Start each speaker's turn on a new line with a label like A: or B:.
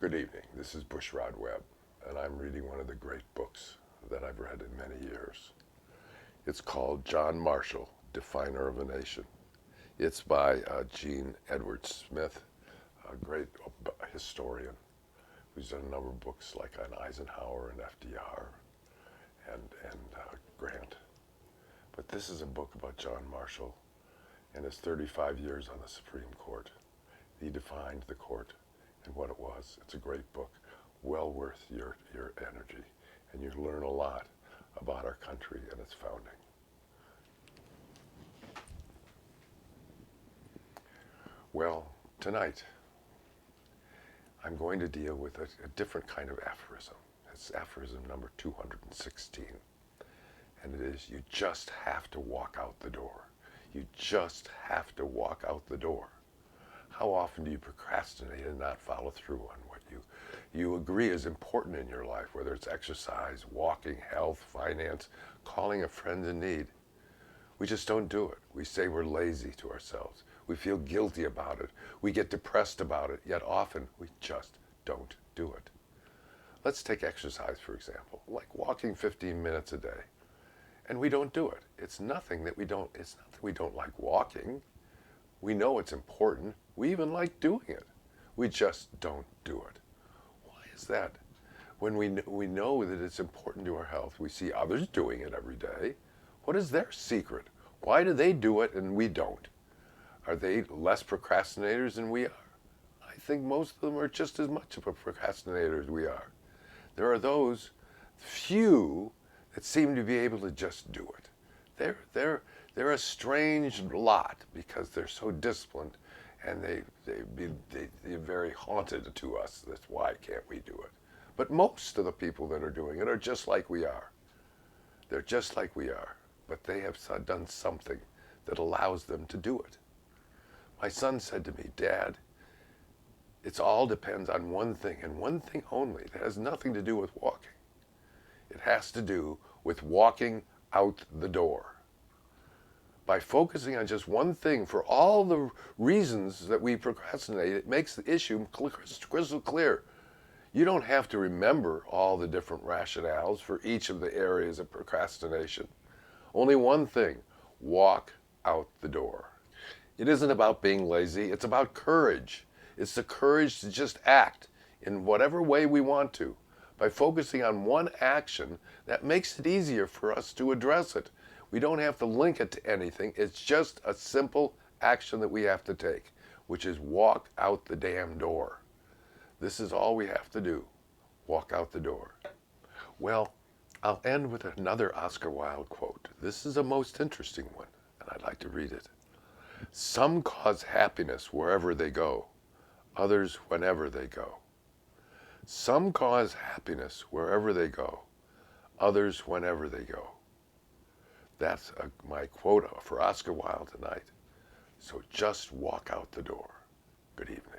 A: Good evening. This is Bushrod Webb, and I'm reading one of the great books that I've read in many years. It's called John Marshall, Definer of a Nation. It's by Gene Edwards Smith, a great historian who's done a number of books like on Eisenhower and FDR and Grant. But this is a book about John Marshall and his 35 years on the Supreme Court. He defined the court and what it was. It's a great book, well worth your energy, and you learn a lot about our country and its founding. Well, tonight I'm going to deal with a different kind of aphorism. It's aphorism number 216, and it is, you just have to walk out the door. You just have to walk out the door. How often do you procrastinate and not follow through on what you agree is important in your life, whether it's exercise, walking, health, finance, calling a friend in need? We just don't do it. We say we're lazy to ourselves. We feel guilty about it. We get depressed about it, yet often we just don't do it. Let's take exercise, for example, like walking 15 minutes a day. And we don't do it. It's not that we don't like walking. We know it's important. We even like doing it. We just don't do it. Why is that? When we know that it's important to our health, we see others doing it every day. What is their secret? Why do they do it and we don't? Are they less procrastinators than we are? I think most of them are just as much of a procrastinator as we are. There are those few that seem to be able to just do it. They're a strange lot because they're so disciplined, and they're very haunted to us. That's why can't we do it? But most of the people that are doing it are just like we are. They're just like we are, but they have done something that allows them to do it. My son said to me, "Dad, it all depends on one thing, and one thing only. It has nothing to do with walking. It has to do with walking out the door." By focusing on just one thing for all the reasons that we procrastinate, it makes the issue crystal clear. You don't have to remember all the different rationales for each of the areas of procrastination. Only one thing: walk out the door. It isn't about being lazy, it's about courage. It's the courage to just act in whatever way we want to. By focusing on one action, that makes it easier for us to address it. We don't have to link it to anything. It's just a simple action that we have to take, which is walk out the damn door. This is all we have to do. Walk out the door. Well, I'll end with another Oscar Wilde quote. This is a most interesting one, and I'd like to read it. "Some cause happiness wherever they go, others whenever they go. Some cause happiness wherever they go, others whenever they go." That's my quote for Oscar Wilde tonight. So just walk out the door. Good evening.